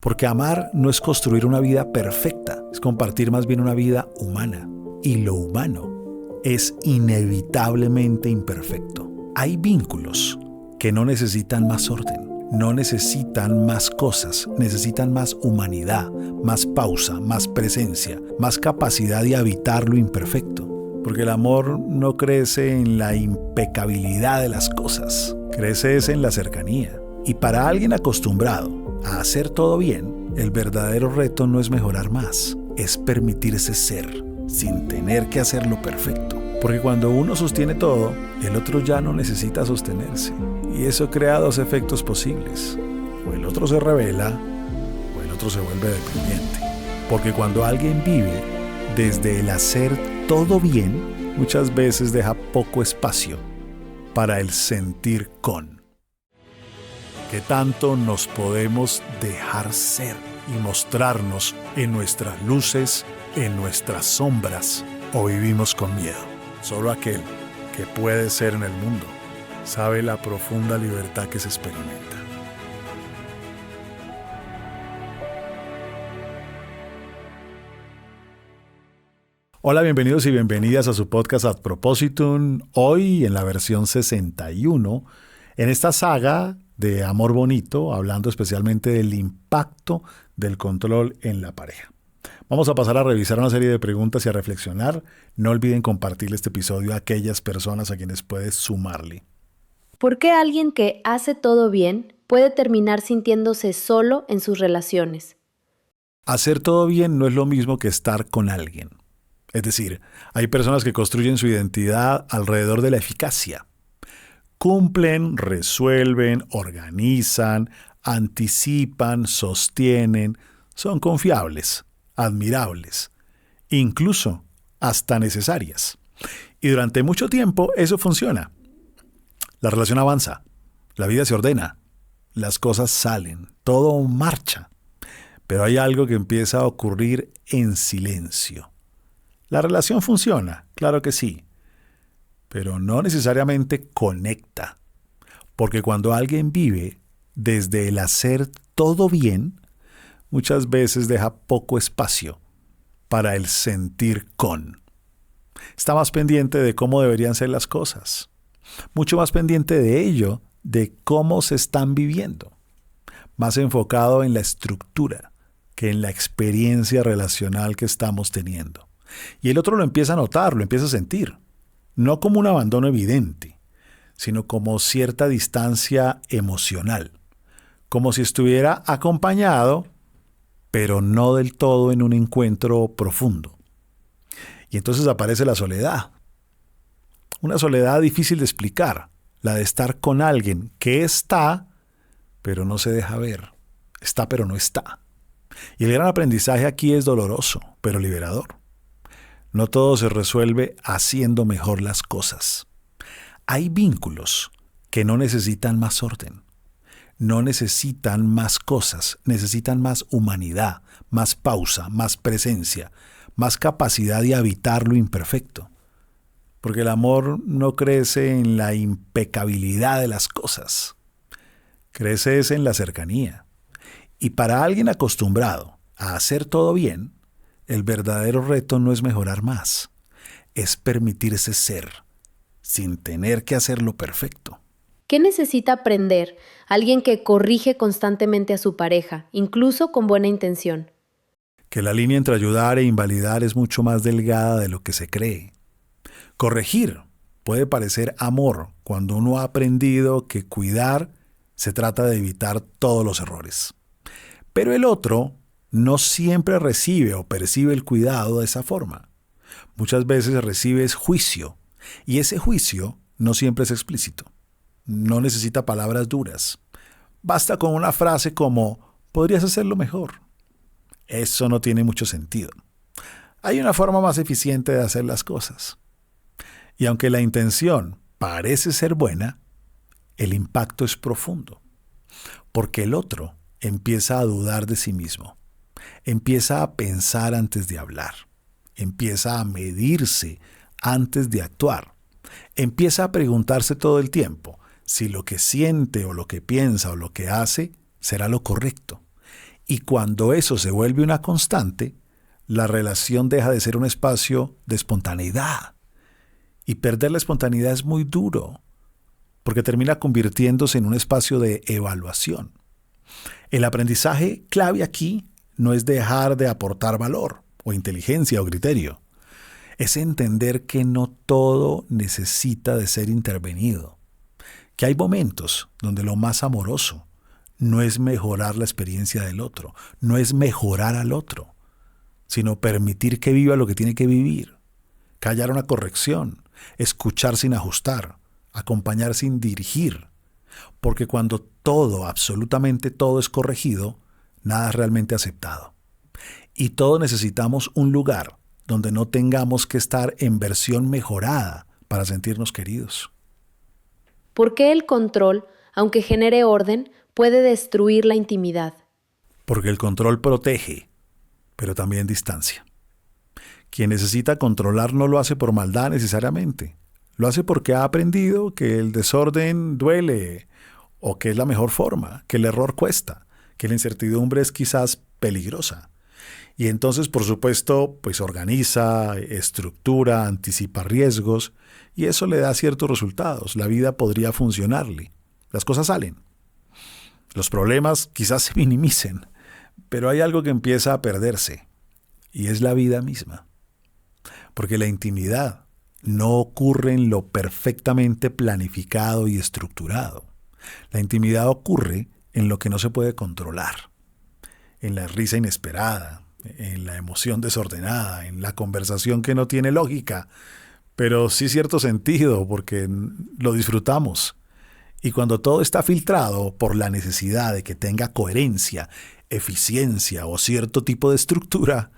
Porque amar no es construir una vida perfecta, es compartir más bien una vida humana. Y lo humano es inevitablemente imperfecto. Hay vínculos que no necesitan más orden, no necesitan más cosas, necesitan más humanidad, más pausa, más presencia, más capacidad de habitar lo imperfecto. Porque el amor no crece en la impecabilidad de las cosas, crece en la cercanía. Y para alguien acostumbrado a hacer todo bien, el verdadero reto no es mejorar más, es permitirse ser, sin tener que hacerlo perfecto. Porque cuando uno sostiene todo, el otro ya no necesita sostenerse. Y eso crea dos efectos posibles. O el otro se revela, o el otro se vuelve dependiente. Porque cuando alguien vive desde el hacer todo bien, muchas veces deja poco espacio para el sentir con. ¿Qué tanto nos podemos dejar ser y mostrarnos en nuestras luces, en nuestras sombras, o vivimos con miedo? Solo aquel que puede ser en el mundo sabe la profunda libertad que se experimenta. Hola, bienvenidos y bienvenidas a su podcast Ad Propositum, hoy en la versión 61, en esta saga de Amor Bonito, hablando especialmente del impacto del control en la pareja. Vamos a pasar a revisar una serie de preguntas y a reflexionar. No olviden compartir este episodio a aquellas personas a quienes puedes sumarle. ¿Por qué alguien que hace todo bien puede terminar sintiéndose solo en sus relaciones? Hacer todo bien no es lo mismo que estar con alguien. Es decir, hay personas que construyen su identidad alrededor de la eficacia. Cumplen, resuelven, organizan, anticipan, sostienen, son confiables, admirables, incluso hasta necesarias. Y durante mucho tiempo eso funciona. La relación avanza, la vida se ordena, las cosas salen, todo marcha. Pero hay algo que empieza a ocurrir en silencio. La relación funciona, claro que sí, pero no necesariamente conecta. Porque cuando alguien vive desde el hacer todo bien, muchas veces deja poco espacio para el sentir con. Está más pendiente de cómo deberían ser las cosas. Mucho más pendiente de ello, de cómo se están viviendo. Más enfocado en la estructura que en la experiencia relacional que estamos teniendo. Y el otro lo empieza a notar, lo empieza a sentir. No como un abandono evidente, sino como cierta distancia emocional. Como si estuviera acompañado, pero no del todo en un encuentro profundo. Y entonces aparece la soledad. Una soledad difícil de explicar, la de estar con alguien que está, pero no se deja ver. Está, pero no está. Y el gran aprendizaje aquí es doloroso, pero liberador. No todo se resuelve haciendo mejor las cosas. Hay vínculos que no necesitan más orden. No necesitan más cosas, necesitan más humanidad, más pausa, más presencia, más capacidad de habitar lo imperfecto. Porque el amor no crece en la impecabilidad de las cosas, crece en la cercanía. Y para alguien acostumbrado a hacer todo bien, el verdadero reto no es mejorar más, es permitirse ser, sin tener que hacerlo perfecto. ¿Qué necesita aprender alguien que corrige constantemente a su pareja, incluso con buena intención? Que la línea entre ayudar e invalidar es mucho más delgada de lo que se cree. Corregir puede parecer amor cuando uno ha aprendido que cuidar se trata de evitar todos los errores. Pero el otro no siempre recibe o percibe el cuidado de esa forma. Muchas veces recibe juicio, y ese juicio no siempre es explícito. No necesita palabras duras. Basta con una frase como, podrías hacerlo mejor. Eso no tiene mucho sentido. Hay una forma más eficiente de hacer las cosas. Y aunque la intención parece ser buena, el impacto es profundo. Porque el otro empieza a dudar de sí mismo. Empieza a pensar antes de hablar. Empieza a medirse antes de actuar. Empieza a preguntarse todo el tiempo si lo que siente o lo que piensa o lo que hace será lo correcto. Y cuando eso se vuelve una constante, la relación deja de ser un espacio de espontaneidad. Y perder la espontaneidad es muy duro, porque termina convirtiéndose en un espacio de evaluación. El aprendizaje clave aquí no es dejar de aportar valor, o inteligencia, o criterio. Es entender que no todo necesita de ser intervenido. Que hay momentos donde lo más amoroso no es mejorar la experiencia del otro, no es mejorar al otro, sino permitir que viva lo que tiene que vivir, callar una corrección, escuchar sin ajustar, acompañar sin dirigir, porque cuando todo, absolutamente todo es corregido, nada es realmente aceptado. Y todos necesitamos un lugar donde no tengamos que estar en versión mejorada para sentirnos queridos. ¿Por qué el control, aunque genere orden, puede destruir la intimidad? Porque el control protege, pero también distancia. Quien necesita controlar no lo hace por maldad necesariamente. Lo hace porque ha aprendido que el desorden duele, o que es la mejor forma, que el error cuesta, que la incertidumbre es quizás peligrosa. Y entonces, por supuesto, pues organiza, estructura, anticipa riesgos, y eso le da ciertos resultados. La vida podría funcionarle. Las cosas salen. Los problemas quizás se minimicen, pero hay algo que empieza a perderse, y es la vida misma. Porque la intimidad no ocurre en lo perfectamente planificado y estructurado. La intimidad ocurre en lo que no se puede controlar, en la risa inesperada, en la emoción desordenada, en la conversación que no tiene lógica, pero sí cierto sentido porque lo disfrutamos. Y cuando todo está filtrado por la necesidad de que tenga coherencia, eficiencia o cierto tipo de estructura,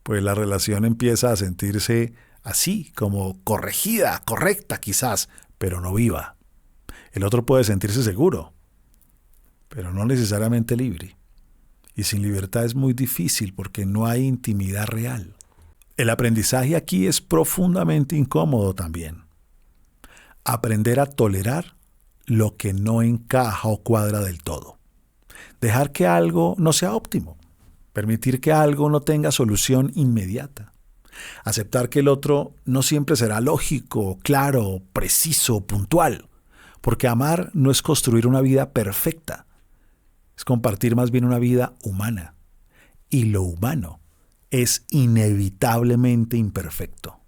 pues la relación empieza a sentirse así, como corregida, correcta quizás, pero no viva. El otro puede sentirse seguro, pero no necesariamente libre. Y sin libertad es muy difícil porque no hay intimidad real. El aprendizaje aquí es profundamente incómodo también. Aprender a tolerar lo que no encaja o cuadra del todo. Dejar que algo no sea óptimo. Permitir que algo no tenga solución inmediata. Aceptar que el otro no siempre será lógico, claro, preciso, puntual. Porque amar no es construir una vida perfecta. Es compartir más bien una vida humana. Y lo humano es inevitablemente imperfecto.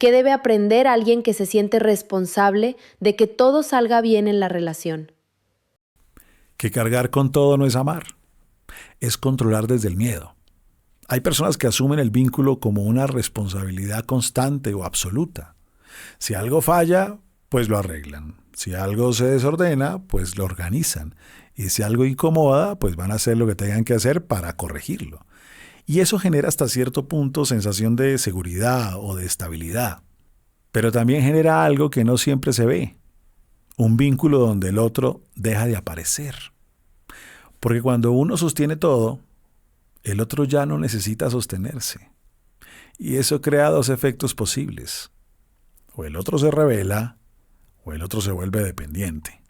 ¿Qué debe aprender alguien que se siente responsable de que todo salga bien en la relación? Que cargar con todo no es amar, es controlar desde el miedo. Hay personas que asumen el vínculo como una responsabilidad constante o absoluta. Si algo falla, pues lo arreglan. Si algo se desordena, pues lo organizan. Y si algo incomoda, pues van a hacer lo que tengan que hacer para corregirlo. Y eso genera hasta cierto punto sensación de seguridad o de estabilidad. Pero también genera algo que no siempre se ve. Un vínculo donde el otro deja de aparecer. Porque cuando uno sostiene todo, el otro ya no necesita sostenerse. Y eso crea dos efectos posibles. O el otro se revela, o el otro se vuelve dependiente.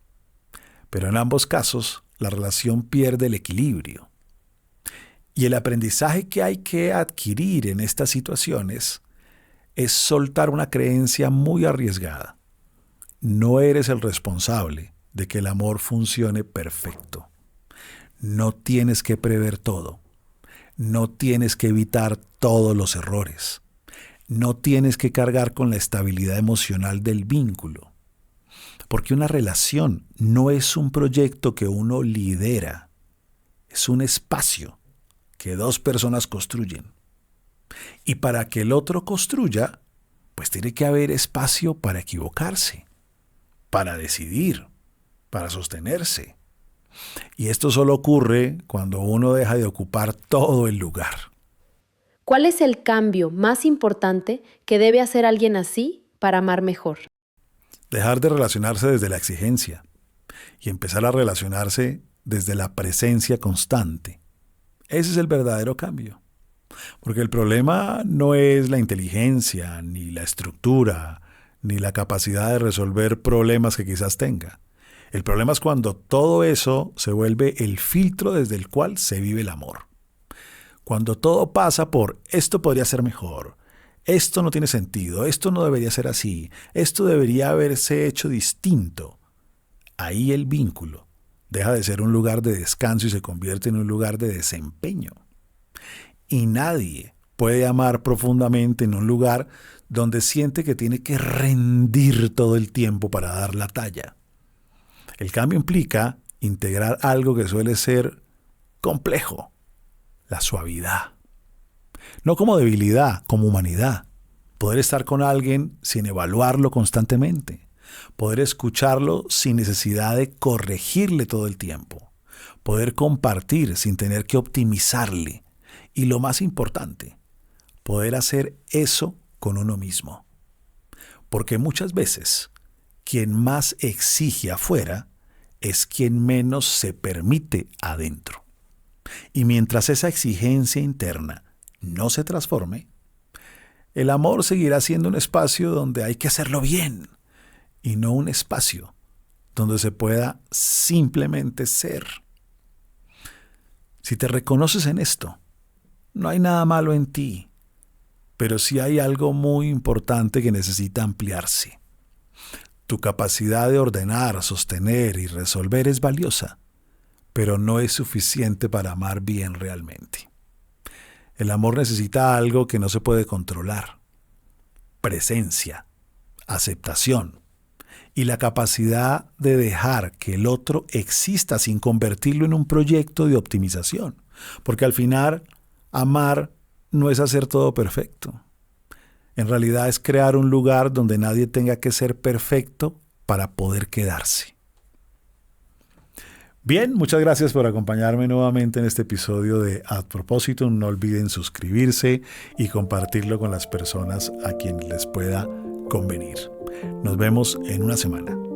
Pero en ambos casos, la relación pierde el equilibrio. Y el aprendizaje que hay que adquirir en estas situaciones es soltar una creencia muy arriesgada. No eres el responsable de que el amor funcione perfecto. No tienes que prever todo. No tienes que evitar todos los errores. No tienes que cargar con la estabilidad emocional del vínculo. Porque una relación no es un proyecto que uno lidera. Es un espacio que dos personas construyen. Y para que el otro construya, pues tiene que haber espacio para equivocarse, para decidir, para sostenerse. Y esto solo ocurre cuando uno deja de ocupar todo el lugar. ¿Cuál es el cambio más importante que debe hacer alguien así para amar mejor? Dejar de relacionarse desde la exigencia y empezar a relacionarse desde la presencia constante. Ese es el verdadero cambio. Porque el problema no es la inteligencia, ni la estructura, ni la capacidad de resolver problemas que quizás tenga. El problema es cuando todo eso se vuelve el filtro desde el cual se vive el amor. Cuando todo pasa por esto podría ser mejor, esto no tiene sentido, esto no debería ser así, esto debería haberse hecho distinto. Ahí el vínculo deja de ser un lugar de descanso y se convierte en un lugar de desempeño. Y nadie puede amar profundamente en un lugar donde siente que tiene que rendir todo el tiempo para dar la talla. El cambio implica integrar algo que suele ser complejo, la suavidad. No como debilidad, como humanidad. Poder estar con alguien sin evaluarlo constantemente. Poder escucharlo sin necesidad de corregirle todo el tiempo. Poder compartir sin tener que optimizarle. Y lo más importante, poder hacer eso con uno mismo. Porque muchas veces, quien más exige afuera es quien menos se permite adentro. Y mientras esa exigencia interna no se transforme, el amor seguirá siendo un espacio donde hay que hacerlo bien y no un espacio donde se pueda simplemente ser. Si te reconoces en esto, no hay nada malo en ti, pero sí hay algo muy importante que necesita ampliarse. Tu capacidad de ordenar, sostener y resolver es valiosa, pero no es suficiente para amar bien realmente. El amor necesita algo que no se puede controlar: presencia, aceptación y la capacidad de dejar que el otro exista sin convertirlo en un proyecto de optimización. Porque al final, amar no es hacer todo perfecto. En realidad es crear un lugar donde nadie tenga que ser perfecto para poder quedarse. Bien, muchas gracias por acompañarme nuevamente en este episodio de Ad Propositum. No olviden suscribirse y compartirlo con las personas a quienes les pueda convenir. Nos vemos en una semana.